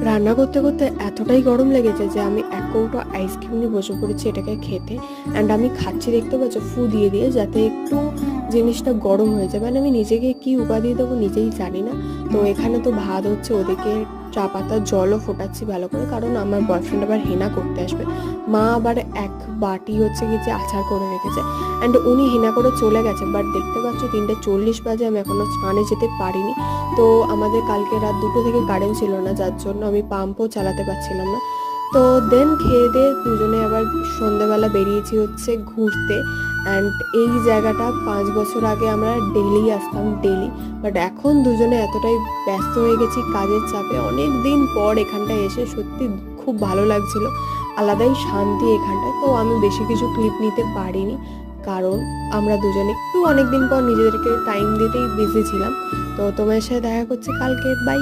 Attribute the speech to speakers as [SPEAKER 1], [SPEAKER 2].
[SPEAKER 1] রান্না করতে করতে এতটাই গরম লেগেছে যে আমি এক কৌটো আইসক্রিম নিয়ে বসে পড়েছি এটাকে খেতে। অ্যান্ড আমি খাচ্ছি, দেখতে পাচ্ছ, ফু দিয়ে দিয়ে, যাতে একটু জিনিসটা গরম হয়ে যায়। মানে আমি নিজেকে কি উপাধি দেবো নিজেই জানি না। তো এখানে তো ভাত হচ্ছে, ওদিকে চা পাতার জলও ফোটাচ্ছি ভালো করে, কারণ আমার বয়ফ্রেন্ড আবার হেনা করতে আসবে। মা আবার এক বাটি হচ্ছে কি যে আচার করে রেখেছে, অ্যান্ড উনি হেনা করে চলে গেছে। বাট দেখতে পাচ্ছ 3:40 বাজে, আমি এখনও স্নানে যেতে পারিনি। তো আমাদের কালকে রাত 2টো থেকে কারেন্ট ছিল না, যার জন্য আমি পাম্পও চালাতে পারছিলাম না। তো দেন খেয়ে দিয়ে দুজনে আবার সন্ধেবেলা বেরিয়েছি হচ্ছে ঘুরতে। অ্যান্ড এই জায়গাটা 5 বছর আগে আমরা ডেলি আসতাম, ডেলি। বাট এখন দুজনে এতটাই ব্যস্ত হয়ে গেছি কাজের চাপে, অনেক দিন পর এখানটায় এসে সত্যি খুব ভালো লাগছিল। আলাদাই শান্তি এখানটায়। তো আমি বেশি কিছু ক্লিপ নিতে পারিনি, কারণ আমরা দুজনে একটু অনেক দিন পর নিজেদেরকে টাইম দিতেই বিজি ছিলাম। তো তোমার সাথে দেখা করছি কালকে, বাই।